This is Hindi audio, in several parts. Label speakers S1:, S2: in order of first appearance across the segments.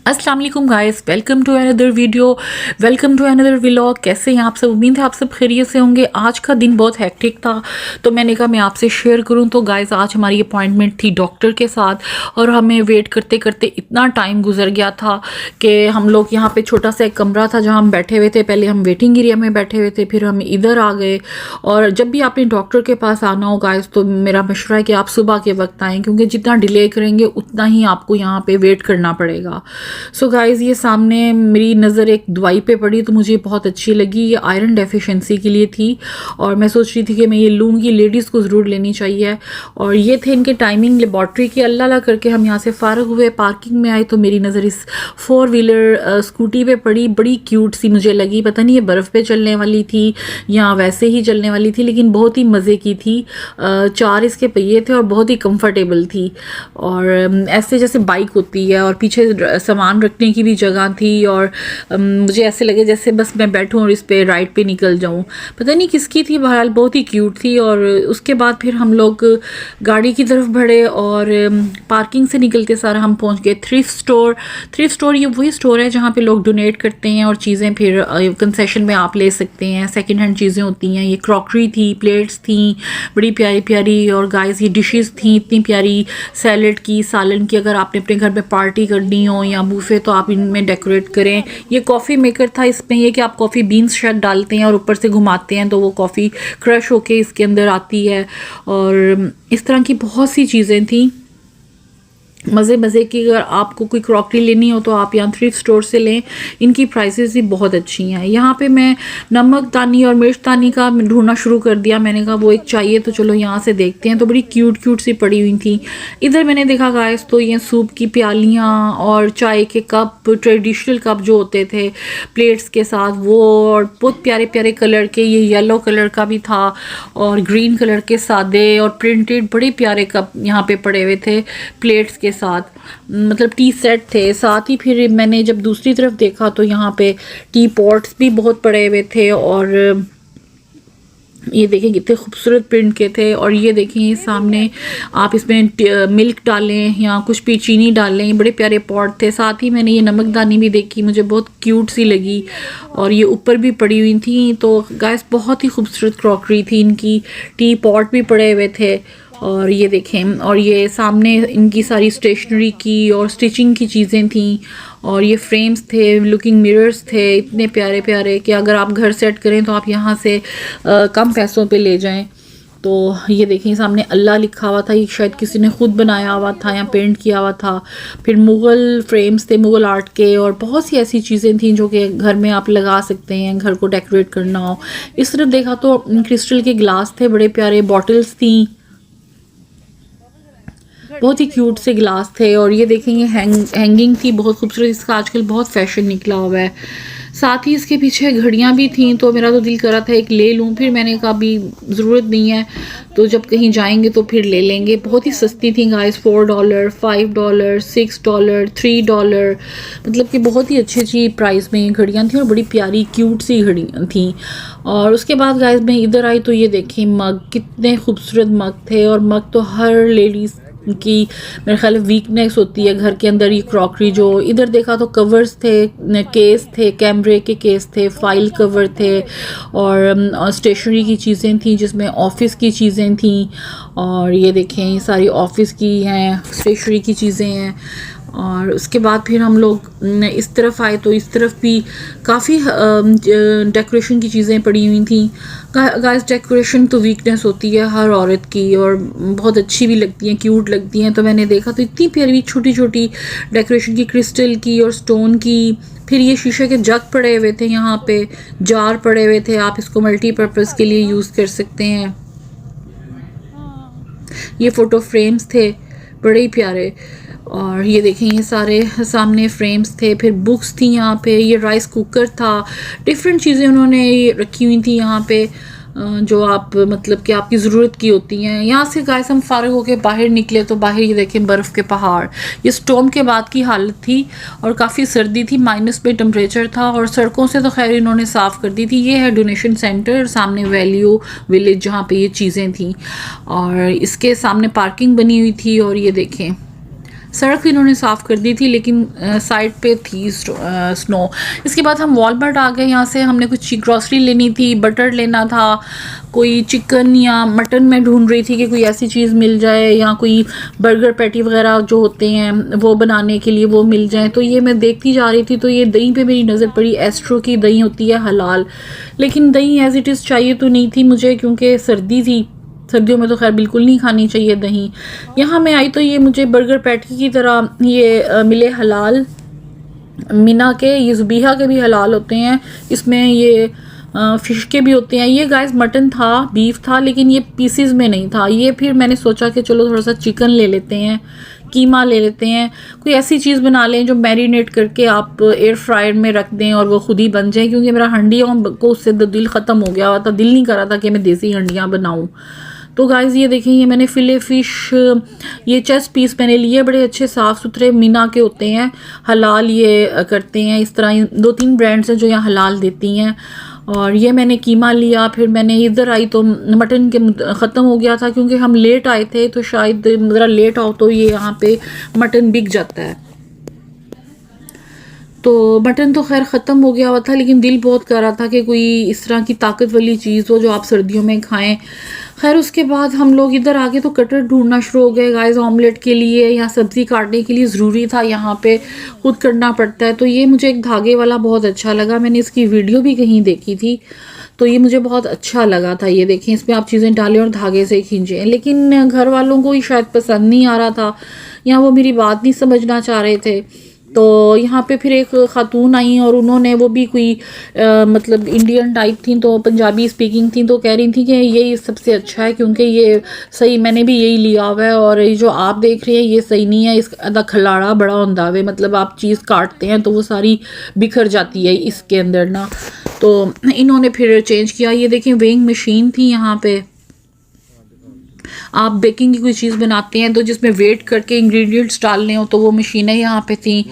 S1: अस्सलाम वालेकुम guys, welcome to another video, welcome to another vlog. कैसे हैं आप सब? उम्मीद है आप सब खैरियत से होंगे। आज का दिन बहुत हेक्टिक था तो मैंने कहा मैं आपसे शेयर करूं। तो गाइस आज हमारी अपॉइंटमेंट थी डॉक्टर के साथ और हमें वेट करते करते इतना टाइम गुजर गया था कि हम लोग यहाँ पे छोटा सा एक कमरा था जहाँ हम बैठे हुए थे। पहले हम वेटिंग एरिया में बैठे हुए थे, फिर हम इधर आ गए। और जब भी आपने डॉक्टर के पास आना हो गाइस तो मेरा मशवरा है कि आप सुबह के वक्त आएँ, क्योंकि जितना डिले करेंगे उतना ही आपको यहाँ पे वेट करना पड़ेगा। सो गाइज़ ये सामने मेरी नज़र एक दवाई पे पड़ी तो मुझे बहुत अच्छी लगी। ये आयरन डेफिशिएंसी के लिए थी और मैं सोच रही थी कि मैं ये लूँगी, लेडीज़ को ज़रूर लेनी चाहिए। और ये थे इनके टाइमिंग लेबॉर्ट्री की। अल्लाह अल्लाह करके हम यहाँ से फ़ारग हुए, पार्किंग में आए तो मेरी नज़र इस 4 व्हीलर स्कूटी पे पड़ी। बड़ी क्यूट सी मुझे लगी, पता नहीं ये बर्फ़ पे चलने वाली थी या वैसे ही चलने वाली थी, लेकिन बहुत ही मज़े की थी। 4 इसके पहिए थे और बहुत ही कंफर्टेबल थी। और ऐसे जैसे बाइक होती है और पीछे सामान रखने की भी जगह थी। और मुझे ऐसे लगे जैसे बस मैं बैठूं और इस पे राइड पे निकल जाऊं। पता नहीं किसकी थी, बहरहाल बहुत ही क्यूट थी। और उसके बाद फिर हम लोग गाड़ी की तरफ बढ़े और पार्किंग से निकलते सारा हम पहुंच गए थ्रिफ्ट स्टोर। थ्रिफ्ट स्टोर ये वही स्टोर है जहाँ पे लोग डोनेट करते हैं और चीज़ें फिर कंसेशन में आप ले सकते हैं। सेकेंड हैंड चीज़ें होती हैं। ये क्रॉकरी थी, प्लेट्स थी बड़ी प्यारी प्यारी। और गाइस ये डिशेस थी इतनी प्यारी, सैलड की, सालन की। अगर आपने अपने घर में पार्टी करनी हो या बूफे तो आप इनमें डेकोरेट करें। ये कॉफ़ी मेकर था। इसमें ये कि आप कॉफ़ी बीन्स शायद डालते हैं और ऊपर से घुमाते हैं तो वो कॉफ़ी क्रश होके इसके अंदर आती है। और इस तरह की बहुत सी चीज़ें थी मज़े मज़े की। अगर आपको कोई क्रॉकरी लेनी हो तो आप यहाँ थ्रिफ्ट स्टोर से लें, इनकी प्राइसेस भी बहुत अच्छी हैं। यहाँ पे मैं नमक दानी और मिर्च दानी का ढूंढना शुरू कर दिया। मैंने कहा वो एक चाहिए तो चलो यहाँ से देखते हैं। तो बड़ी क्यूट क्यूट सी पड़ी हुई थी। इधर मैंने देखा गाइस तो ये सूप की प्यालियाँ और चाय के कप, ट्रेडिशनल कप जो होते थे प्लेट्स के साथ, वो और बहुत प्यारे प्यारे कलर के। ये येलो कलर का भी था और ग्रीन कलर के सादे और प्रिंटेड बड़े प्यारे कप यहाँ पे पड़े हुए थे प्लेट्स के साथ। मतलब टी सेट थे। साथ ही फिर मैंने जब दूसरी तरफ देखा तो यहाँ पे टी पॉट्स भी बहुत पड़े हुए थे। और ये देखें कितने खूबसूरत प्रिंट के थे। और ये देखें ये सामने आप इसमें मिल्क डालें या कुछ भी चीनी डालें, बड़े प्यारे पॉट थे। साथ ही मैंने ये नमकदानी भी देखी, मुझे बहुत क्यूट सी लगी और ये ऊपर भी पड़ी हुई थी। तो गाइस बहुत ही खूबसूरत क्रॉकरी थी इनकी। टी पॉट भी पड़े हुए थे। और ये देखें, और ये सामने इनकी सारी स्टेशनरी की और स्टिचिंग की चीज़ें थी। और ये फ्रेम्स थे, लुकिंग मिरर्स थे इतने प्यारे प्यारे कि अगर आप घर सेट करें तो आप यहाँ से कम पैसों पे ले जाएं। तो ये देखें सामने अल्लाह लिखा हुआ था, ये शायद किसी ने खुद बनाया हुआ था या पेंट किया हुआ था। फिर मुग़ल फ्रेम्स थे, मुग़ल आर्ट के। और बहुत सी ऐसी चीज़ें थी जो कि घर में आप लगा सकते हैं, घर को डेकोरेट करना हो। इस तरफ देखा तो क्रिस्टल के ग्लास थे बड़े प्यारे, बॉटल्स थी, बहुत ही क्यूट से ग्लास थे। और ये देखें ये हैंगिंग थी बहुत खूबसूरत, इसका आजकल बहुत फैशन निकला हुआ है। साथ ही इसके पीछे घड़ियां भी थीं तो मेरा तो दिल कर रहा था एक ले लूं, फिर मैंने कहा अभी ज़रूरत नहीं है, तो जब कहीं जाएंगे तो फिर ले लेंगे। बहुत ही सस्ती थी गाइस, $4, $5, $6, $3, मतलब कि बहुत ही अच्छी अच्छी प्राइस में घड़ियाँ थी और बड़ी प्यारी क्यूट सी घड़ियाँ थी। और उसके बाद गाइस मैं इधर आई तो ये देखें मग, कितने खूबसूरत मग थे। और मग तो हर लेडीज़ की मेरे ख्याल वीकनेस होती है घर के अंदर, ये क्रॉकरी। जो इधर देखा तो कवर्स थे, केस थे, कैमरे के केस थे, फाइल कवर थे और स्टेशनरी की चीज़ें थी जिसमें ऑफिस की चीज़ें थी। और ये देखें ये सारी ऑफिस की हैं, स्टेशनरी की चीज़ें हैं। और उसके बाद फिर हम लोग इस तरफ आए तो इस तरफ भी काफ़ी डेकोरेशन की चीज़ें पड़ी हुई थी। गाइस डेकोरेशन तो वीकनेस होती है हर औरत की और बहुत अच्छी भी लगती हैं, क्यूट लगती हैं। तो मैंने देखा तो इतनी प्यारी छोटी छोटी डेकोरेशन की, क्रिस्टल की और स्टोन की। फिर ये शीशे के जग पड़े हुए थे, यहाँ पे जार पड़े हुए थे, आप इसको मल्टीपर्पज़ के लिए यूज़ कर सकते हैं। ये फ़ोटो फ्रेम्स थे बड़े ही प्यारे। और ये देखें ये सारे सामने फ्रेम्स थे। फिर बुक्स थी यहाँ पे, ये राइस कुकर था, डिफरेंट चीज़ें उन्होंने रखी हुई थी यहाँ पे जो आप मतलब कि आपकी ज़रूरत की होती हैं। यहाँ से गाइस हम फारिग होके बाहर निकले तो बाहर ये देखें बर्फ़ के पहाड़। ये स्टॉर्म के बाद की हालत थी और काफ़ी सर्दी थी, माइनस पे टेम्परेचर था। और सड़कों से तो खैर इन्होंने साफ़ कर दी थी। ये है डोनेशन सेंटर, सामने वैल्यू विलेज जहाँ पे ये चीज़ें थी। और इसके सामने पार्किंग बनी हुई थी। और ये देखें सड़क इन्होंने साफ़ कर दी थी, लेकिन साइड पे थी स्नो। इसके बाद हम वॉलमार्ट आ गए। यहाँ से हमने कुछ ग्रॉसरी लेनी थी, बटर लेना था, कोई चिकन या मटन में ढूंढ रही थी कि कोई ऐसी चीज़ मिल जाए, या कोई बर्गर पैटी वगैरह जो होते हैं वो बनाने के लिए वो मिल जाए। तो ये मैं देखती जा रही थी, तो ये दही पे मेरी नज़र पड़ी। एस्ट्रो की दही होती है हलाल, लेकिन दही एज इट इज़ चाहिए तो नहीं थी मुझे, क्योंकि सर्दी थी। सर्दियों में तो खैर बिल्कुल नहीं खानी चाहिए दही। यहाँ मैं आई तो ये मुझे बर्गर पैटी की तरह ये मिले हलाल। मीना के, ये जुबीहा के भी हलाल होते हैं। इसमें ये फ़िश के भी होते हैं। ये गाइस मटन था, बीफ था, लेकिन ये पीसीज में नहीं था। ये फिर मैंने सोचा कि चलो थोड़ा सा चिकन ले लेते हैं, कीमा ले लेते हैं, कोई ऐसी चीज़ बना लें जो मैरिनेट करके आप एयर फ्रायर में रख दें और वो खुद ही बन जाए, क्योंकि मेरा हंडियों को उससे दिल ख़त्म हो गया हुआ था। दिल नहीं कर रहा था कि मैं देसी हंडियाँ बनाऊँ। तो गाइस ये देखें, ये मैंने फिले फ़िश, ये चेस्ट पीस मैंने लिए, बड़े अच्छे साफ़ सुथरे मीना के होते हैं, हलाल ये करते हैं। इस तरह 2-3 ब्रांड्स हैं जो यहाँ हलाल देती हैं। और ये मैंने कीमा लिया। फिर मैंने इधर आई तो मटन के ख़त्म हो गया था, क्योंकि हम लेट आए थे, तो शायद ज़रा लेट आओ तो ये यहाँ पे मटन बिक जाता है। तो मटन तो खैर ख़त्म हो गया हुआ था, लेकिन दिल बहुत कर रहा था कि कोई इस तरह की ताकत वाली चीज़ हो जो आप सर्दियों में खाएं। खैर उसके बाद हम लोग इधर आगे तो कटर ढूंढना शुरू हो गए गाइस, ऑमलेट के लिए या सब्ज़ी काटने के लिए ज़रूरी था, यहाँ पे खुद करना पड़ता है। तो ये मुझे एक धागे वाला बहुत अच्छा लगा, मैंने इसकी वीडियो भी कहीं देखी थी, तो ये मुझे बहुत अच्छा लगा था। ये देखें, इसमें आप चीज़ें डालें और धागे से खींचें, लेकिन घर वालों को ही शायद पसंद नहीं आ रहा था, या वो मेरी बात नहीं समझना चाह रहे थे। तो यहाँ पे फिर एक ख़ातून आई और उन्होंने, वो भी कोई मतलब इंडियन टाइप थी, तो पंजाबी स्पीकिंग थी, तो कह रही थी कि यही सबसे अच्छा है, क्योंकि ये सही, मैंने भी यही लिया हुआ है, और ये जो आप देख रहे हैं ये सही नहीं है, इसका खलाड़ा बड़ा होता है, मतलब आप चीज़ काटते हैं तो वो सारी बिखर जाती है इसके अंदर ना। तो इन्होंने फिर चेंज किया। ये देखें, वेइंग मशीन थी यहाँ पे। आप बेकिंग की कोई चीज़ बनाते हैं तो जिसमें वेट करके इंग्रेडिएंट्स डालने हो, तो वो मशीनें यहाँ पे थी।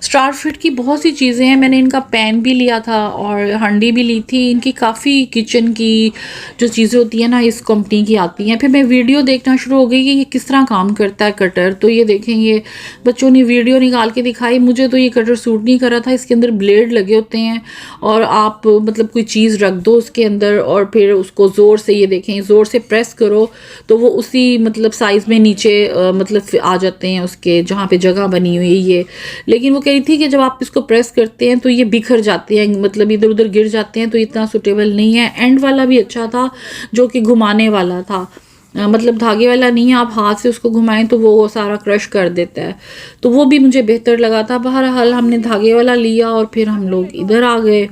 S1: स्टार फिट की बहुत सी चीज़ें हैं, मैंने इनका पैन भी लिया था और हांडी भी ली थी। इनकी काफ़ी किचन की जो चीज़ें होती हैं ना, इस कंपनी की आती हैं। फिर मैं वीडियो देखना शुरू हो गई कि ये किस तरह काम करता है कटर। तो ये देखें, ये बच्चों ने वीडियो निकाल के दिखाई। मुझे तो ये कटर सूट नहीं कर रहा था, इसके अंदर ब्लेड लगे होते हैं और आप मतलब कोई चीज़ रख दो उसके अंदर और फिर उसको ज़ोर से, ये देखें, ज़ोर से प्रेस करो तो वो उसी मतलब साइज़ में नीचे मतलब आ जाते हैं उसके जहाँ पे जगह बनी हुई है ये। लेकिन वो कह रही थी कि जब आप इसको प्रेस करते हैं तो ये बिखर जाते हैं, मतलब इधर उधर गिर जाते हैं, तो इतना सूटेबल नहीं है। एंड वाला भी अच्छा था जो कि घुमाने वाला था, मतलब धागे वाला नहीं है, आप हाथ से उसको घुमाएं तो वो सारा क्रश कर देता है, तो वो भी मुझे बेहतर लगा था। बहरहाल हमने धागे वाला लिया और फिर हम लोग इधर आ गए।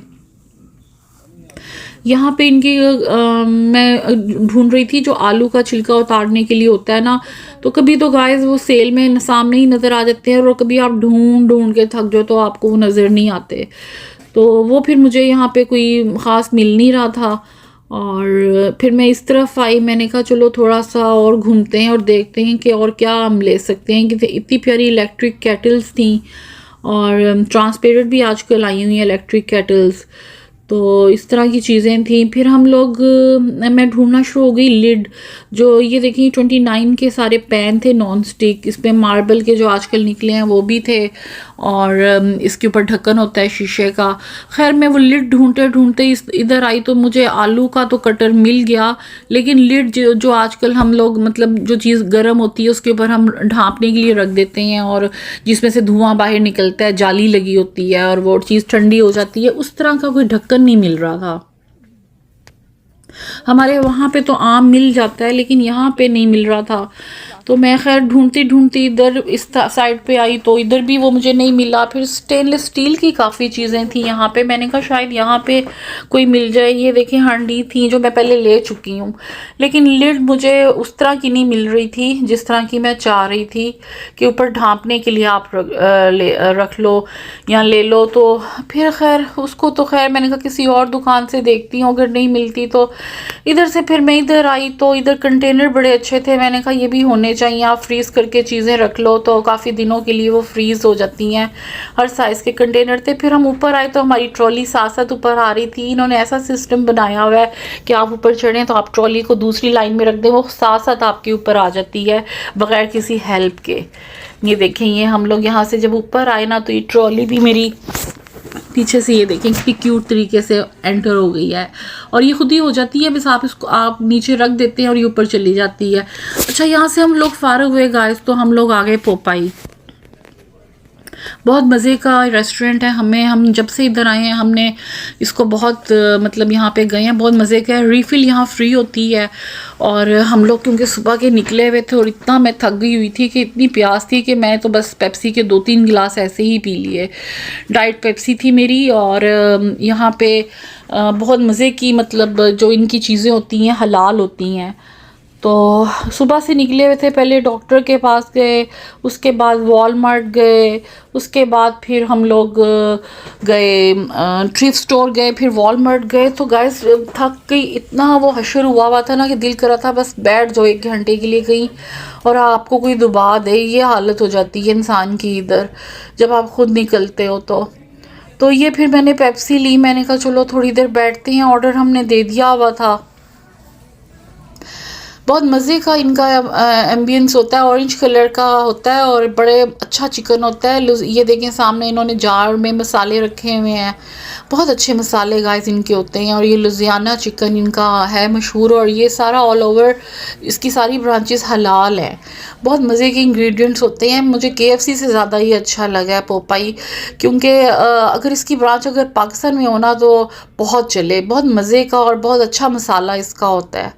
S1: यहाँ पे इनकी मैं ढूंढ रही थी जो आलू का छिलका उतारने के लिए होता है ना, तो कभी तो गाइस वो सेल में सामने ही नज़र आ जाते हैं और कभी आप ढूंढ ढूंढ के थक जाओ तो आपको वो नज़र नहीं आते। तो वो फिर मुझे यहाँ पे कोई ख़ास मिल नहीं रहा था और फिर मैं इस तरफ आई। मैंने कहा चलो थोड़ा सा और घूमते हैं और देखते हैं कि और क्या हम ले सकते हैं, कि इतनी प्यारी इलेक्ट्रिक केटल्स थी और ट्रांसपेरेंट भी आजकल आई हुई हैं इलेक्ट्रिक केटल्स, तो इस तरह की चीज़ें थी। फिर हम लोग मैं ढूंढना शुरू हो गई लिड, जो ये देखिए 29 के सारे पैन थे नॉन स्टिक, इस पर मार्बल के जो आजकल निकले हैं वो भी थे और इसके ऊपर ढक्कन होता है शीशे का। खैर मैं वो लिड ढूंढते ढूंढते इधर आई तो मुझे आलू का तो कटर मिल गया, लेकिन लिड जो आजकल हम लोग मतलब जो चीज़ गर्म होती है उसके ऊपर हम ढाँपने के लिए रख देते हैं और जिसमें से धुआं बाहर निकलता है, जाली लगी होती है और वो चीज़ ठंडी हो जाती है, उस तरह का कोई ढक्कन नहीं मिल रहा था। हमारे वहाँ पे तो आम मिल जाता है लेकिन यहाँ पे नहीं मिल रहा था। तो मैं खैर ढूंढती ढूंढती इधर इस साइड पे आई तो इधर भी वो मुझे नहीं मिला। फिर स्टेनलेस स्टील की काफ़ी चीज़ें थी यहाँ पे, मैंने कहा शायद यहाँ पे कोई मिल जाए। ये देखें हांडी थी जो मैं पहले ले चुकी हूँ, लेकिन लिड मुझे उस तरह की नहीं मिल रही थी जिस तरह की मैं चाह रही थी कि ऊपर ढाँपने के लिए आप रख लो या ले लो। तो फिर खैर उसको तो खैर मैंने कहा किसी और दुकान से देखती हूँ, अगर नहीं मिलती तो इधर से फिर मैं इधर आई तो इधर कंटेनर बड़े अच्छे थे, मैंने कहा ये भी होने चाहिए आप फ्रीज़ करके चीज़ें रख लो तो काफ़ी दिनों के लिए वो फ्रीज़ हो जाती हैं। हर साइज़ के कंटेनर थे। फिर हम ऊपर आए तो हमारी ट्रॉली साथ साथ ऊपर आ रही थी। इन्होंने ऐसा सिस्टम बनाया हुआ है कि आप ऊपर चढ़ें तो आप ट्रॉली को दूसरी लाइन में रख दें, वो साथ साथ आपके ऊपर आ जाती है बगैर किसी हेल्प के। ये देखें, ये हम लोग यहाँ से जब ऊपर आए ना तो ये ट्रॉली भी मेरी पीछे से ये देखें कितनी क्यूट तरीके से एंटर हो गई है और ये खुद ही हो जाती है, बस आप इसको आप नीचे रख देते हैं और ये ऊपर चली जाती है। अच्छा, यहाँ से हम लोग फारग हुए गाइस तो हम लोग आ गए पोपाई। बहुत मज़े का रेस्टोरेंट है। हम जब से इधर आए हैं हमने इसको बहुत मतलब यहाँ पे गए हैं, बहुत मज़े का है। रीफ़िल यहाँ फ्री होती है और हम लोग क्योंकि सुबह के निकले हुए थे और इतना मैं थक गई हुई थी कि इतनी प्यास थी कि मैं तो बस पेप्सी के 2-3 गिलास ऐसे ही पी लिए। डाइट पेप्सी थी मेरी। और यहाँ पे बहुत मज़े की मतलब जो इनकी चीज़ें होती हैं हलाल होती हैं। तो सुबह से निकले हुए थे, पहले डॉक्टर के पास गए, उसके बाद वॉलमार्ट गए, उसके बाद फिर हम लोग गए थ्रिफ्ट स्टोर गए, फिर वॉलमार्ट गए। तो गाइस थक गई, इतना वो हशर हुआ था ना कि दिल करा था बस बैठ जाओ 1 घंटे के लिए कहीं और आपको कोई दबा दे। ये हालत हो जाती है इंसान की इधर जब आप खुद निकलते हो। तो ये फिर मैंने पेप्सी ली। मैंने कहा चलो थोड़ी देर बैठते हैं, ऑर्डर हमने दे दिया हुआ था। बहुत मज़े का इनका एम्बियंस होता है, ऑरेंज कलर का होता है और बड़े अच्छा चिकन होता है। ये देखें सामने इन्होंने जार में मसाले रखे हुए हैं, बहुत अच्छे मसाले गाइस इनके होते हैं। और ये लुधियाना चिकन इनका है मशहूर और ये सारा ऑल ओवर इसकी सारी ब्रांचेस हलाल हैं। बहुत मज़े के इंग्रेडिएंट्स होते हैं। मुझे KFC से ज़्यादा ये अच्छा लगा है पोपाई, क्योंकि अगर इसकी ब्रांच अगर पाकिस्तान में होना तो बहुत चले। बहुत मज़े का और बहुत अच्छा मसाला इसका होता है।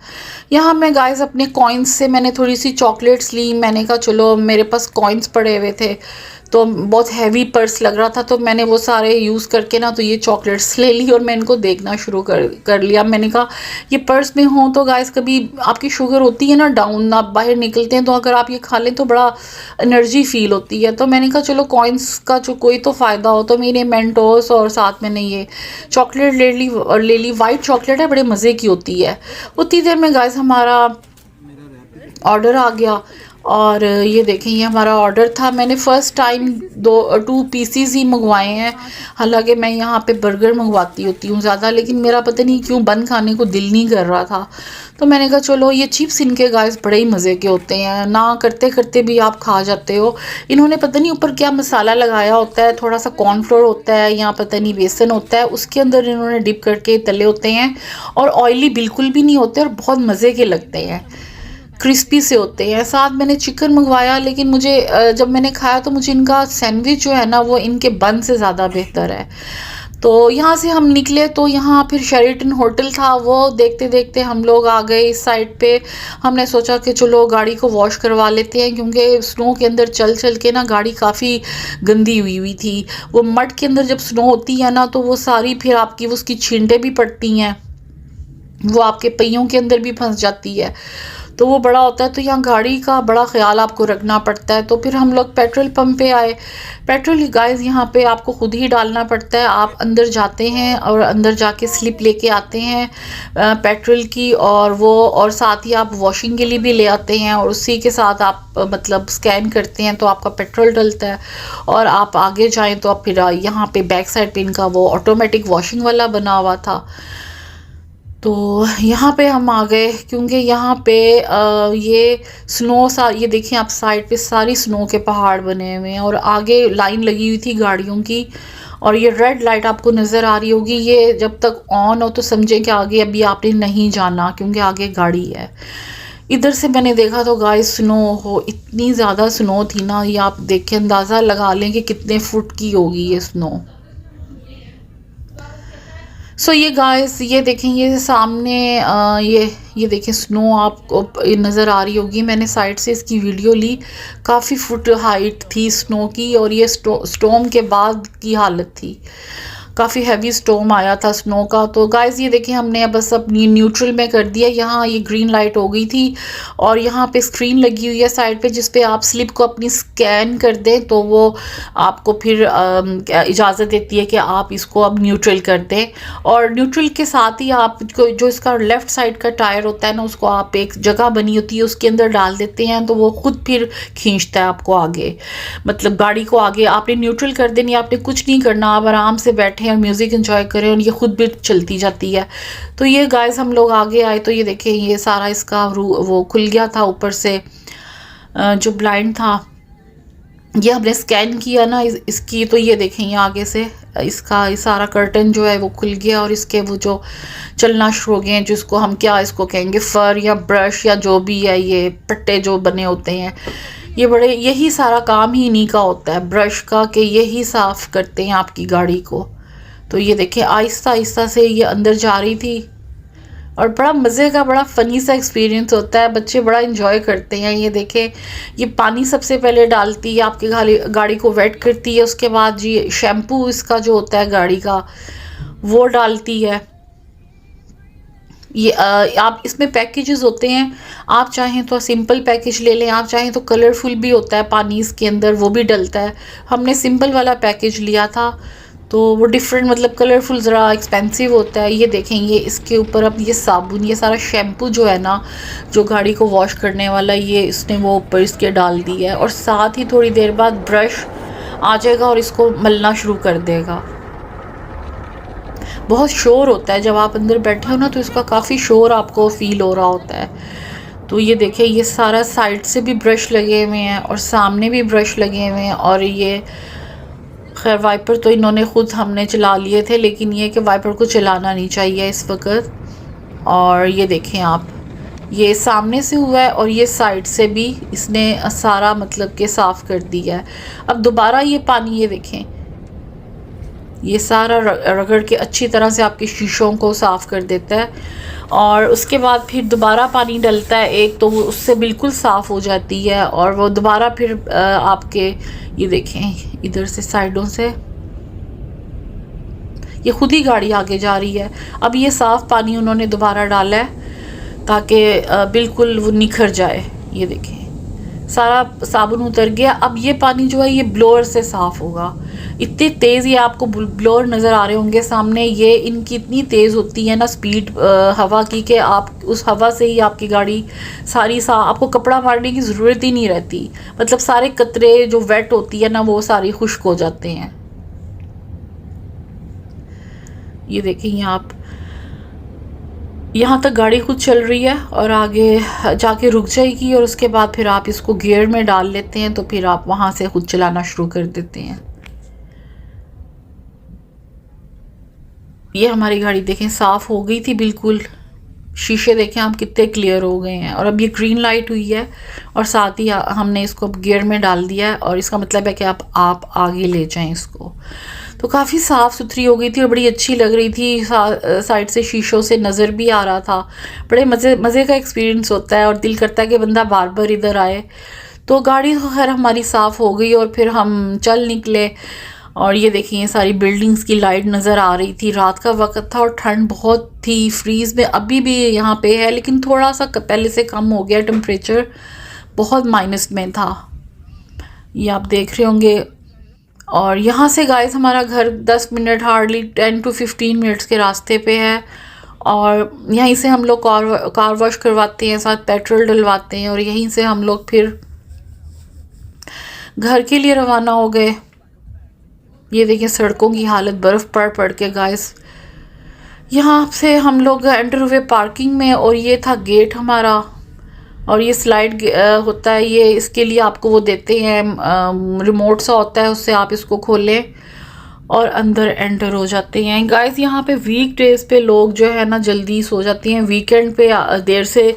S1: यहाँ मैं गाइस अपने कॉइन्स से मैंने थोड़ी सी चॉकलेट्स ली। मैंने कहा चलो मेरे पास कॉइन्स पड़े हुए थे तो बहुत हैवी पर्स लग रहा था तो मैंने वो सारे यूज़ करके ना तो ये चॉकलेट्स ले ली और मैं इनको देखना शुरू कर लिया। मैंने कहा ये पर्स में हो तो गाइस कभी आपकी शुगर होती है ना डाउन, आप बाहर निकलते हैं तो अगर आप ये खा लें तो बड़ा एनर्जी फील होती है। तो मैंने कहा चलो कॉइन्स का जो कोई तो फ़ायदा हो, तो मैंने मेंटोस और साथ मैंने ये चॉकलेट ले ली। वाइट चॉकलेट है, बड़े मज़े की होती है। उतनी देर में गाइस हमारा ऑर्डर आ गया और ये देखें ये हमारा ऑर्डर था। मैंने फ़र्स्ट टाइम 2 पीसीज ही मंगवाए हैं। हालांकि मैं यहाँ पे बर्गर मंगवाती होती हूँ ज़्यादा, लेकिन मेरा पता नहीं क्यों बंद खाने को दिल नहीं कर रहा था। तो मैंने कहा चलो ये चिप्स इनके गाइस बड़े ही मज़े के होते हैं, ना करते करते भी आप खा जाते हो। इन्होंने पता नहीं ऊपर क्या मसाला लगाया होता है, थोड़ा सा कॉर्नफ्लोर होता है या पता नहीं बेसन होता है, उसके अंदर इन्होंने डिप करके तले होते हैं और ऑयली बिल्कुल भी नहीं होते और बहुत मज़े के लगते हैं, क्रिस्पी से होते हैं। साथ मैंने चिकन मंगवाया, लेकिन मुझे जब मैंने खाया तो मुझे इनका सैंडविच जो है ना वो इनके बन से ज़्यादा बेहतर है। तो यहाँ से हम निकले तो यहाँ फिर शेरेटन होटल था, वो देखते देखते हम लोग आ गए इस साइड पे। हमने सोचा कि चलो गाड़ी को वॉश करवा लेते हैं, क्योंकि स्नो के अंदर चल चल के ना गाड़ी काफ़ी गंदी हुई थी। वो मड के अंदर जब स्नो होती है ना तो वो सारी फिर आपकी उसकी छींटे भी पड़ती हैं, वो आपके पहियों के अंदर भी फंस जाती है, तो वो बड़ा होता है। तो यहाँ गाड़ी का बड़ा ख्याल आपको रखना पड़ता है। तो फिर हम लोग पेट्रोल पंप पे आए। पेट्रोल गाइस यहाँ पे आपको खुद ही डालना पड़ता है। आप अंदर जाते हैं और अंदर जाके स्लिप लेके आते हैं पेट्रोल की, और साथ ही आप वॉशिंग के लिए भी ले आते हैं और उसी के साथ आप मतलब स्कैन करते हैं तो आपका पेट्रोल डलता है। और आप आगे जाएँ तो आप फिर यहाँ पे बैक साइड पे इनका वो ऑटोमेटिक वॉशिंग वाला बना हुआ था। तो यहाँ पे हम आ गए, क्योंकि यहाँ पे ये स्नो ये देखिए आप साइड पे सारी स्नो के पहाड़ बने हुए हैं और आगे लाइन लगी हुई थी गाड़ियों की। और ये रेड लाइट आपको नज़र आ रही होगी, ये जब तक ऑन हो तो समझें कि आगे अभी आपने नहीं जाना, क्योंकि आगे गाड़ी है। इधर से मैंने देखा तो गाइस स्नो हो इतनी ज़्यादा स्नो थी ना, ये आप देख के अंदाज़ा लगा लें कि कितने फुट की होगी ये स्नो। सो ये गाइस ये देखें ये सामने ये देखें स्नो आपको नज़र आ रही होगी। मैंने साइड से इसकी वीडियो ली, काफ़ी फुट हाइट थी स्नो की और ये स्टॉर्म के बाद की हालत थी। काफ़ी हैवी स्टॉर्म आया था स्नो का। तो गाइस ये देखिए हमने बस अपनी न्यूट्रल में कर दिया। यहाँ ये ग्रीन लाइट हो गई थी और यहाँ पे स्क्रीन लगी हुई है साइड पे, जिस पे आप स्लिप को अपनी स्कैन कर दें तो वो आपको फिर इजाज़त देती है कि आप इसको अब न्यूट्रल कर दें। और न्यूट्रल के साथ ही आप जो इसका लेफ़्ट साइड का टायर होता है ना, उसको आप एक जगह बनी होती है उसके अंदर डाल देते हैं तो वो खुद फिर खींचता है आपको आगे, मतलब गाड़ी को आगे। आपने न्यूट्रल कर देनी, आपने कुछ नहीं करना, आप आराम से बैठें और म्यूज़िक एंजॉय करें और ये खुद भी चलती जाती है। तो ये गाइस हम लोग आगे आए तो ये देखें ये सारा इसका वो खुल गया था ऊपर से, जो ब्लाइंड था ये हमने स्कैन किया ना इसकी। तो ये देखें ये आगे से इसका ये सारा कर्टन जो है वो खुल गया और इसके वो जो चलना शुरू हो गए हैं, जिसको हम क्या इसको कहेंगे, फर या ब्रश या जो भी है, ये पट्टे जो बने होते हैं, ये बड़े, यही सारा काम ही इन्हीं का होता है ब्रश का, कि यही साफ़ करते हैं आपकी गाड़ी को। तो ये देखें आहिस्ता आहिस्ता से ये अंदर जा रही थी और बड़ा मज़े का, बड़ा फ़नी सा एक्सपीरियंस होता है, बच्चे बड़ा इंजॉय करते हैं। ये देखें ये पानी सबसे पहले डालती है, आपकी गाड़ी को वेट करती है, उसके बाद जी शैम्पू इसका जो होता है गाड़ी का वो डालती है। ये आप इसमें पैकेजेस होते हैं, आप चाहें तो सिंपल पैकेज ले लें, आप चाहें तो कलरफुल भी होता है पानी इसके अंदर, वो भी डलता है। हमने सिंपल वाला पैकेज लिया था तो वो डिफरेंट, मतलब कलरफुल ज़रा एक्सपेंसिव होता है। ये देखें ये इसके ऊपर अब ये साबुन, ये सारा शैम्पू जो है ना, जो गाड़ी को वॉश करने वाला, ये इसने वो ऊपर इसके डाल दी है और साथ ही थोड़ी देर बाद ब्रश आ जाएगा और इसको मलना शुरू कर देगा। बहुत शोर होता है जब आप अंदर बैठे हो ना, तो इसका काफ़ी शोर आपको फील हो रहा होता है। तो ये देखें ये सारा साइड से भी ब्रश लगे हुए हैं और सामने भी ब्रश लगे हुए हैं। और ये खैर वाइपर तो इन्होंने ख़ुद हमने चला लिए थे, लेकिन ये कि वाइपर को चलाना नहीं चाहिए इस वक्त। और ये देखें आप, ये सामने से हुआ है और ये साइड से भी इसने सारा मतलब कि साफ़ कर दिया है। अब दोबारा ये पानी ये देखें, ये सारा रगड़ के अच्छी तरह से आपके शीशों को साफ़ कर देता है और उसके बाद फिर दोबारा पानी डलता है एक, तो वो उससे बिल्कुल साफ़ हो जाती है। और वो दोबारा फिर आपके ये देखें इधर से साइडों से ये खुद ही गाड़ी आगे जा रही है। अब ये साफ़ पानी उन्होंने दोबारा डाला है ताकि बिल्कुल वो निखर जाए। ये देखें सारा साबुन उतर गया। अब ये पानी जो है ये ब्लोअर से साफ़ होगा। इतनी तेज़ ये आपको ब्लोअर नज़र आ रहे होंगे सामने, ये इनकी इतनी तेज़ होती है ना स्पीड हवा की, कि आप उस हवा से ही आपकी गाड़ी सारी आपको कपड़ा मारने की ज़रूरत ही नहीं रहती। मतलब सारे कतरे जो वेट होती है ना वो सारी खुश्क हो जाते हैं। ये देखें आप, यहाँ तक गाड़ी खुद चल रही है और आगे जाके रुक जाएगी और उसके बाद फिर आप इसको गियर में डाल लेते हैं तो फिर आप वहाँ से खुद चलाना शुरू कर देते हैं। ये हमारी गाड़ी देखें साफ़ हो गई थी बिल्कुल, शीशे देखें आप कितने क्लियर हो गए हैं। और अब ये ग्रीन लाइट हुई है और साथ ही हमने इसको गियर में डाल दिया है और इसका मतलब है कि आप आगे ले जाएं इसको। तो काफ़ी साफ़ सुथरी हो गई थी और बड़ी अच्छी लग रही थी, साइड से शीशों से नज़र भी आ रहा था। बड़े मज़े का एक्सपीरियंस होता है और दिल करता है कि बंदा बार बार इधर आए। तो गाड़ी तो खैर हमारी साफ़ हो गई और फिर हम चल निकले। और ये देखिए सारी बिल्डिंग्स की लाइट नज़र आ रही थी। रात का वक्त था और ठंड बहुत थी, फ्रीज़ में अभी भी यहाँ पे है, लेकिन थोड़ा सा पहले से कम हो गया टेम्परेचर, बहुत माइनस में था, ये आप देख रहे होंगे। और यहाँ से गाइस हमारा घर 10 मिनट, हार्डली 10 to 15 मिनट्स के रास्ते पे है। और यहीं से हम लोग कार वॉश करवाते हैं, साथ पेट्रोल डलवाते हैं और यहीं से हम लोग फिर घर के लिए रवाना हो गए। ये देखिए सड़कों की हालत बर्फ़ पड़ के गाइस। यहाँ से हम लोग एंटर हुए पार्किंग में और ये था गेट हमारा। और ये स्लाइड होता है, ये इसके लिए आपको वो देते हैं, रिमोट सा होता है, उससे आप इसको खोलें और अंदर एंटर हो जाते हैं। गाइस यहाँ पे वीक डेज पे लोग जो है ना जल्दी सो जाते हैं, वीकेंड पे देर से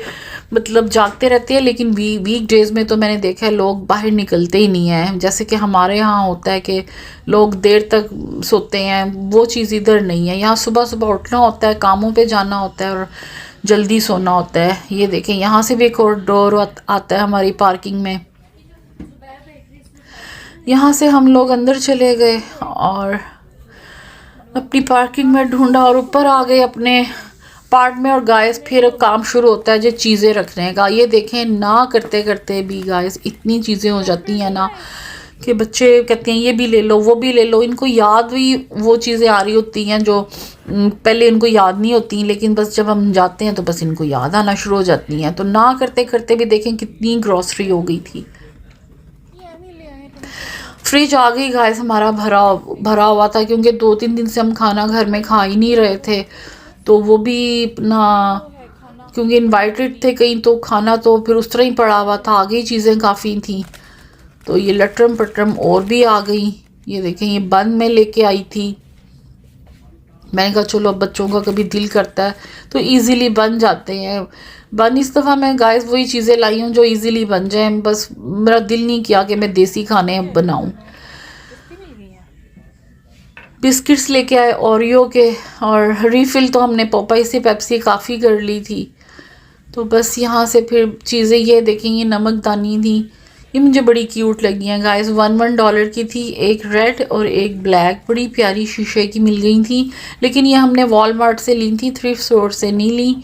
S1: मतलब जागते रहते हैं, लेकिन वीक डेज में तो मैंने देखा है लोग बाहर निकलते ही नहीं हैं। जैसे कि हमारे यहाँ होता है कि लोग देर तक सोते हैं, वो चीज़ इधर नहीं है। यहाँ सुबह सुबह उठना होता है, कामों पे जाना होता है और जल्दी सोना होता है। ये देखें यहाँ से भी एक और डोर आता है हमारी पार्किंग में। यहाँ से हम लोग अंदर चले गए और अपनी पार्किंग में ढूंढा और ऊपर आ गए अपने पार्ट में। और गाइस फिर काम शुरू होता है जो चीज़ें रखने का। ये देखें ना करते करते भी गाइस इतनी चीज़ें हो जाती हैं ना कि बच्चे कहते हैं ये भी ले लो वो भी ले लो। इनको याद भी वो चीज़ें आ रही होती हैं जो पहले इनको याद नहीं होती, लेकिन बस जब हम जाते हैं तो बस इनको याद आना शुरू हो जाती हैं। तो ना करते करते भी देखें कितनी ग्रॉसरी हो गई थी। फ्रिज आ गई गाइस हमारा भरा भरा हुआ था, क्योंकि 2-3 दिन से हम खाना घर में खा ही नहीं रहे थे। तो वो भी ना, क्योंकि इनवाइटेड थे कहीं, तो खाना तो फिर उस तरह ही पड़ा हुआ था। आगे चीज़ें काफ़ी थी। तो ये लटरम पटरम और भी आ गई। ये देखें ये बंद में लेके आई थी। मैंने कहा चलो अब बच्चों का कभी दिल करता है तो इजीली बन जाते हैं। बन इस दफ़ा मैं गाइस वही चीज़ें लाई हूँ जो इजीली बन जाए। बस मेरा दिल नहीं किया कि मैं देसी खाने बनाऊँ। बिस्किट्स लेके आए ओरियो के, और रिफ़िल तो हमने पोपाई से पेप्सी काफ़ी कर ली थी। तो बस यहाँ से फिर चीज़ें ये देखेंगे नमकदानी थी। ये मुझे बड़ी क्यूट लगी हैं गाइस। 1 की थी, एक रेड और एक ब्लैक। बड़ी प्यारी शीशे की मिल गई थी, लेकिन ये हमने वॉलमार्ट से ली थी, थ्रिफ्ट स्टोर से नहीं ली।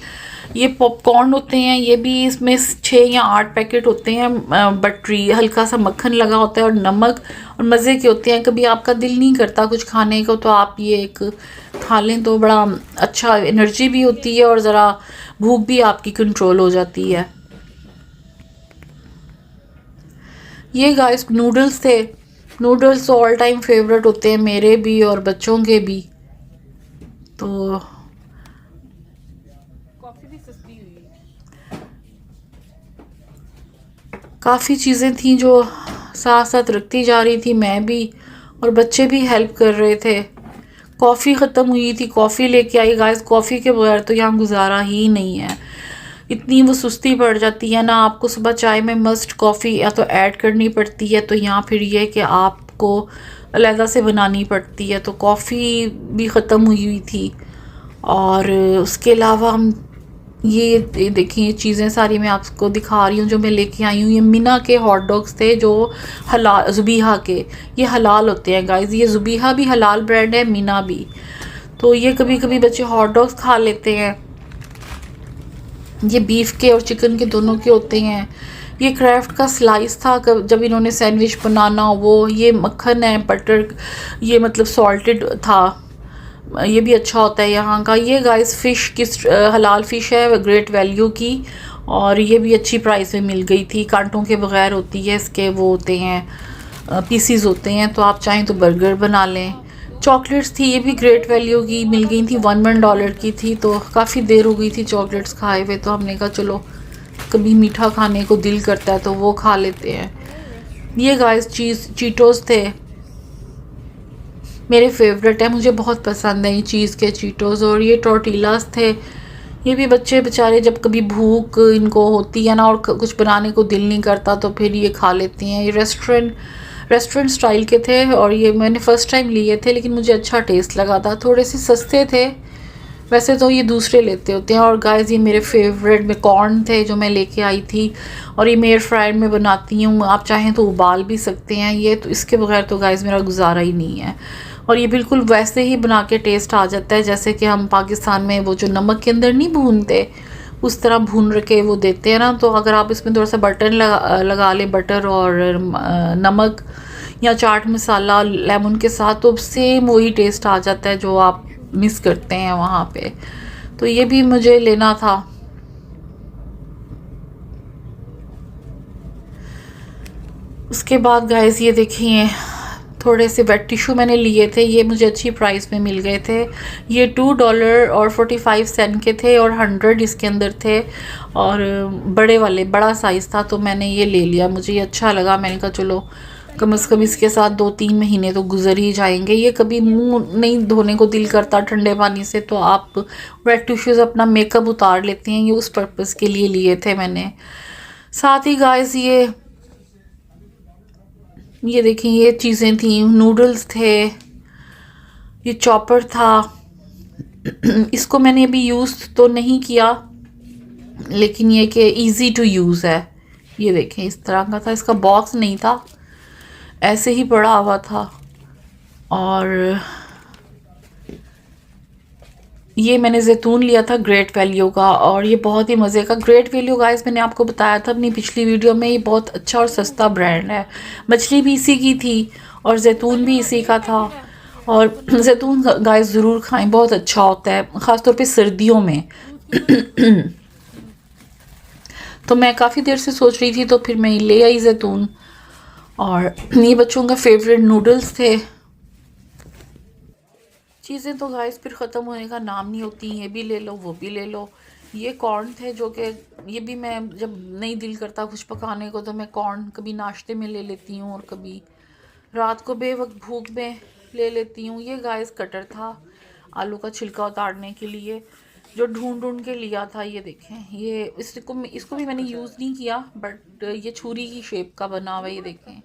S1: ये पॉपकॉर्न होते हैं, ये भी इसमें 6 या 8 पैकेट होते हैं। बटरी हल्का सा मक्खन लगा होता है और नमक, और मज़े के होते हैं। कभी आपका दिल नहीं करता कुछ खाने को तो आप ये एक खा लें तो बड़ा अच्छा, एनर्जी भी होती है और ज़रा भूख भी आपकी कंट्रोल हो जाती है। ये गाइस नूडल्स थे। नूडल्स तो ऑल टाइम फेवरेट होते हैं मेरे भी और बच्चों के भी। तो काफ़ी चीज़ें थी जो साथ साथ रखती जा रही थी, मैं भी और बच्चे भी हेल्प कर रहे थे। कॉफ़ी ख़त्म हुई थी, कॉफ़ी लेके आई गाइस। कॉफ़ी के बगैर तो यहाँ गुजारा ही नहीं है। इतनी वो सुस्ती पड़ जाती है ना, आपको सुबह चाय में मस्ट कॉफ़ी या तो ऐड करनी पड़ती है, तो यहाँ फिर ये कि आपको अलहदा से बनानी पड़ती है। तो कॉफ़ी भी ख़त्म हुई हुई थी। और उसके अलावा हम ये देखिए चीज़ें सारी मैं आपको दिखा रही हूँ जो मैं लेके आई हूँ। ये मिना के हॉट डॉग्स थे जो हलाल, ज़ुबीहा के, ये हलाल होते हैं गाइस। ये ज़ुबीहा भी हलाल ब्रांड है, मिना भी। तो ये कभी कभी बच्चे हॉट डॉग्स खा लेते हैं। ये बीफ के और चिकन के दोनों के होते हैं। ये क्राफ्ट का स्लाइस था जब इन्होंने सैंडविच बनाना वो। ये मक्खन है, बटर, ये मतलब सॉल्टेड था। ये भी अच्छा होता है यहाँ का। ये गाइस फ़िश की हलाल फ़िश है, ग्रेट वैल्यू की, और ये भी अच्छी प्राइस में मिल गई थी। कांटों के बगैर होती है, इसके वो होते हैं पीसीज होते हैं, तो आप चाहें तो बर्गर बना लें। चॉकलेट्स थी, ये भी ग्रेट वैल्यू की मिल गई थी, $1 की थी। तो काफ़ी देर हो गई थी चॉकलेट्स खाए हुए, तो हमने कहा चलो कभी मीठा खाने को दिल करता है तो वो खा लेते हैं। ये गाइस चीटोस थे, मेरे फेवरेट है, मुझे बहुत पसंद है ये चीज़ के चीटोस। और ये टॉर्टिलास थे। ये भी बच्चे बेचारे जब कभी भूख इनको होती है ना और कुछ बनाने को दिल नहीं करता तो फिर ये खा लेती हैं। ये रेस्टोरेंट स्टाइल के थे और ये मैंने फ़र्स्ट टाइम लिए थे, लेकिन मुझे अच्छा टेस्ट लगा था। थोड़े से सस्ते थे, वैसे तो ये दूसरे लेते होते हैं। और गाइस ये मेरे फेवरेट में कॉर्न थे जो मैं लेके आई थी, और ये मैं एयर फ्रायर में बनाती हूँ। आप चाहें तो उबाल भी सकते हैं ये, तो इसके बगैर तो गाइस मेरा गुजारा ही नहीं है। और ये बिल्कुल वैसे ही बना के टेस्ट आ जाता है जैसे कि हम पाकिस्तान में वो जो नमक के अंदर नहीं भूनते, उस तरह भून के वो देते हैं ना। तो अगर आप इसमें थोड़ा सा बटर लगा लें, बटर और नमक या चाट मसाला लेमन के साथ, तो सेम वही टेस्ट आ जाता है जो आप मिस करते हैं वहाँ पे। तो ये भी मुझे लेना था। उसके बाद गाइस ये देखिए थोड़े से वेट टिश्यू मैंने लिए थे, ये मुझे अच्छी प्राइस में मिल गए थे। ये $2.45 के थे और 100 इसके अंदर थे, और बड़े वाले बड़ा साइज़ था, तो मैंने ये ले लिया। मुझे ये अच्छा लगा, मैंने कहा चलो कम से कम इसके साथ 2-3 महीने तो गुजर ही जाएंगे। ये कभी मुंह नहीं धोने को दिल करता ठंडे पानी से, तो आप वेट टिश्यूज़ अपना मेकअप उतार लेते हैं, ये उस पर्पज़ के लिए लिए थे मैंने। साथ ही गाइस ये देखें ये चीज़ें थी, नूडल्स थे, ये चॉपर था। इसको मैंने अभी यूज़ तो नहीं किया, लेकिन ये कि इजी टू यूज़ है। ये देखें इस तरह का था, इसका बॉक्स नहीं था, ऐसे ही पड़ा हुआ था। और ये मैंने जैतून लिया था ग्रेट वैल्यू का, और ये बहुत ही मज़े का। ग्रेट वैल्यू गाइस मैंने आपको बताया था अपनी पिछली वीडियो में, ये बहुत अच्छा और सस्ता ब्रांड है। मछली भी इसी की थी और जैतून भी इसी का था। और जैतून गाइस ज़रूर खाएं, बहुत अच्छा होता है ख़ासतौर पे सर्दियों में। तो मैं काफ़ी देर से सोच रही थी तो फिर मैं ले आई जैतून। और ये बच्चों का फेवरेट नूडल्स थे। चीज़ें तो गाइस फिर ख़त्म होने का नाम नहीं होती, ये भी ले लो वो भी ले लो। ये कॉर्न थे जो कि ये भी मैं जब नहीं दिल करता कुछ पकाने को तो मैं कॉर्न कभी नाश्ते में ले लेती हूँ और कभी रात को बेवक्त भूख में ले लेती हूँ। ये गाइस कटर था आलू का छिलका उतारने के लिए, जो ढूंढ ढूंढ के लिया था। ये देखें, ये इसको भी मैंने यूज़ नहीं किया, बट ये छुरी की शेप का बना हुआ है, ये देखें।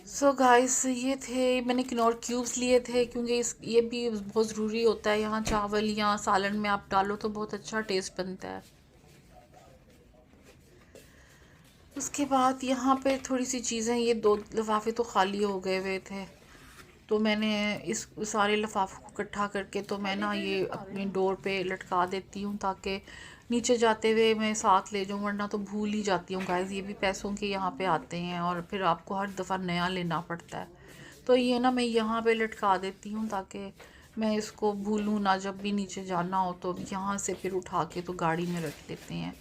S1: सो गाइस ये थे, मैंने किनोर क्यूब्स लिए थे क्योंकि ये भी बहुत ज़रूरी होता है। यहाँ चावल या सालन में आप डालो तो बहुत अच्छा टेस्ट बनता है। उसके बाद यहाँ पे थोड़ी सी चीज़ें, ये 2 लिफाफे तो खाली हो गए हुए थे, तो मैंने इस सारे लिफाफों को इकट्ठा करके तो मैं ना ये अपनी डोर पे लटका देती हूँ ताकि नीचे जाते हुए मैं साथ ले जाऊँ, वरना तो भूल ही जाती हूँ गाइस। ये भी पैसों के यहाँ पे आते हैं और फिर आपको हर दफ़ा नया लेना पड़ता है। तो ये ना मैं यहाँ पे लटका देती हूँ ताकि मैं इसको भूलूँ ना, जब भी नीचे जाना हो तो यहाँ से फिर उठा के तो गाड़ी में रख लेते हैं।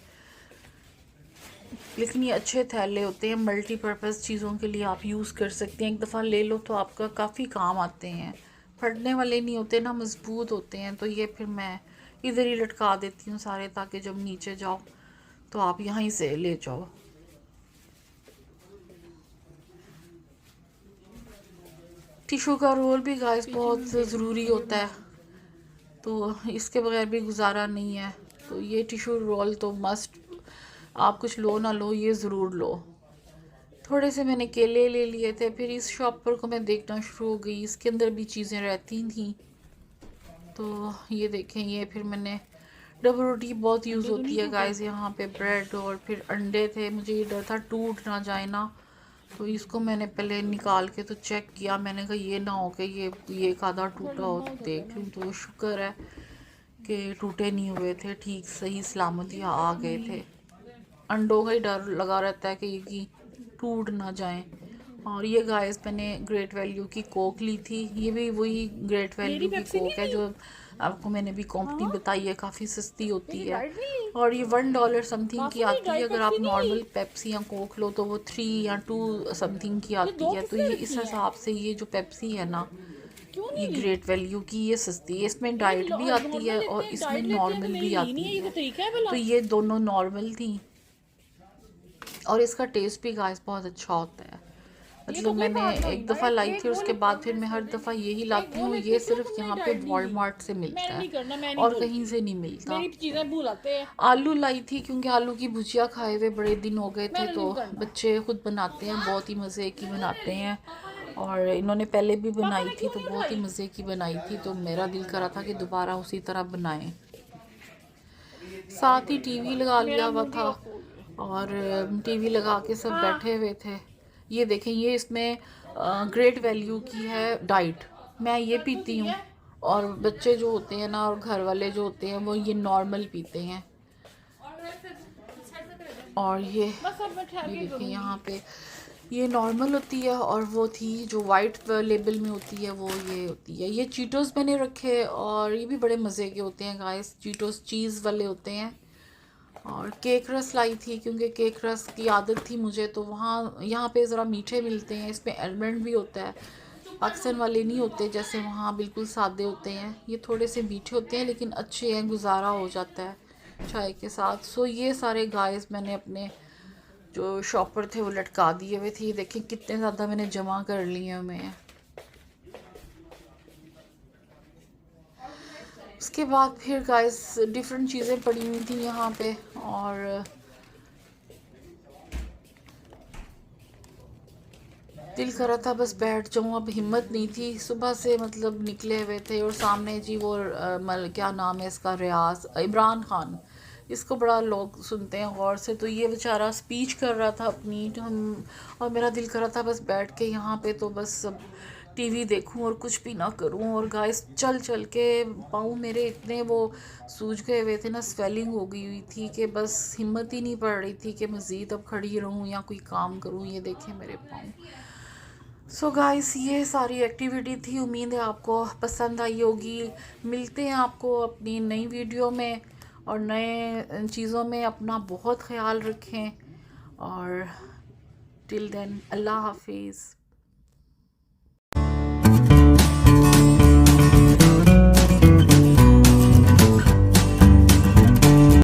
S1: लेकिन ये अच्छे थैले होते हैं, मल्टीपर्पज़ चीज़ों के लिए आप यूज़ कर सकते हैं। एक दफ़ा ले लो तो आपका काफ़ी काम आते हैं, फटने वाले नहीं होते ना, मजबूत होते हैं। तो ये फिर मैं इधर ही लटका देती हूँ सारे, ताकि जब नीचे जाओ तो आप यहीं से ले जाओ। टिशू का रोल भी गाइस बहुत ज़रूरी होता है, तो इसके बगैर भी गुजारा नहीं है। तो ये टिशू रोल तो मस्ट, आप कुछ लो ना लो ये ज़रूर लो। थोड़े से मैंने केले ले लिए थे, फिर इस शॉप पर को मैं देखना शुरू हो गई, इसके अंदर भी चीज़ें रहती थी। तो ये देखें, ये फिर मैंने डबल रोटी बहुत यूज़ होती है गाइस यहाँ पे, ब्रेड और फिर अंडे थे। मुझे ये डर था टूट ना जाए ना, तो इसको मैंने पहले निकाल के तो चेक किया। मैंने कहा ये ना हो कि ये एक आधा टूटा हो, तो देख लूँ। तो शुक्र है कि टूटे नहीं हुए थे, ठीक सही सलामती आ गए थे। अंडों का ही डर लगा रहता है कि ये टूट ना जाएं। और ये गाइस मैंने ग्रेट वैल्यू की कोक ली थी, ये भी वही ग्रेट वैल्यू की कोक है जो आपको मैंने भी कंपनी बताई है, काफ़ी सस्ती होती है। और ये $1 समथिंग की आती है। अगर आप नॉर्मल पेप्सी या कोक लो तो वो 3 या 2 समथिंग की आती है। तो ये इस हिसाब से ये जो पेप्सी है ना, ये ग्रेट वैल्यू की ये सस्ती है। इसमें डाइट भी आती है और इसमें नॉर्मल भी आती है। तो ये दोनों नॉर्मल थी और इसका टेस्ट भी गाइस बहुत अच्छा होता है। मतलब मैंने एक दफ़ा लाई थी, उसके बाद फिर मैं हर दफ़ा यही लाती हूँ। ये सिर्फ यहाँ पे वॉलमार्ट से मिलता है और कहीं से नहीं मिलता। आलू लाई थी क्योंकि आलू की भुजिया खाए हुए बड़े दिन हो गए थे, तो बच्चे खुद बनाते हैं, बहुत ही मज़े की बनाते हैं। और इन्होंने पहले भी बनाई थी तो बहुत ही मज़े की बनाई थी, तो मेरा दिल करा था कि दोबारा उसी तरह बनाएं। साथ ही टीवी लगा लिया हुआ था और टीवी लगा के सब बैठे हुए थे। ये देखें, ये इसमें ग्रेट वैल्यू की है डाइट, मैं ये पीती हूँ। और बच्चे जो होते हैं ना और घर वाले जो होते हैं वो ये नॉर्मल पीते हैं। और ये देखें यहाँ पे ये नॉर्मल होती है, और वो थी जो वाइट लेबल में होती है वो ये होती है। ये चीटोस मैंने रखे और ये भी बड़े मज़े के होते हैं गाइस, चीटोस चीज़ वाले होते हैं। और केक रस लाई थी क्योंकि केक रस की आदत थी मुझे, तो वहाँ यहाँ पे ज़रा मीठे मिलते हैं, इसमें एलमंड भी होता है। पाकिस्तान वाले नहीं होते जैसे वहाँ बिल्कुल सादे होते हैं, ये थोड़े से मीठे होते हैं लेकिन अच्छे हैं, गुजारा हो जाता है चाय के साथ। सो ये सारे गाइस मैंने अपने जो शॉपर थे वो लटका दिए हुए थे। देखें कितने ज़्यादा मैंने जमा कर लिए हुए हैं। उसके बाद फिर गाइस डिफरेंट चीज़ें पड़ी हुई थी यहाँ पे, और दिल करा था बस बैठ जाऊँ, अब हिम्मत नहीं थी। सुबह से मतलब निकले हुए थे और सामने जी वो क्या नाम है इसका, रियाज इमरान खान, इसको बड़ा लोग सुनते हैं गौर से। तो ये बेचारा स्पीच कर रहा था अपनी, तो हम और मेरा दिल कर रहा था बस बैठ के यहाँ पे तो बस सब टीवी देखूं और कुछ भी ना करूं। और गाइस चल चल के पाँव मेरे इतने वो सूज गए हुए थे ना, स्वेलिंग हो गई हुई थी कि बस हिम्मत ही नहीं पड़ रही थी कि मज़ीद अब खड़ी रहूं या कोई काम करूं। ये देखें मेरे पाँव। सो गाइस ये सारी एक्टिविटी थी, उम्मीद है आपको पसंद आई होगी। मिलते हैं आपको अपनी नई वीडियो में और नए चीज़ों में। अपना बहुत ख्याल रखें और टिल देन अल्लाह हाफिज़।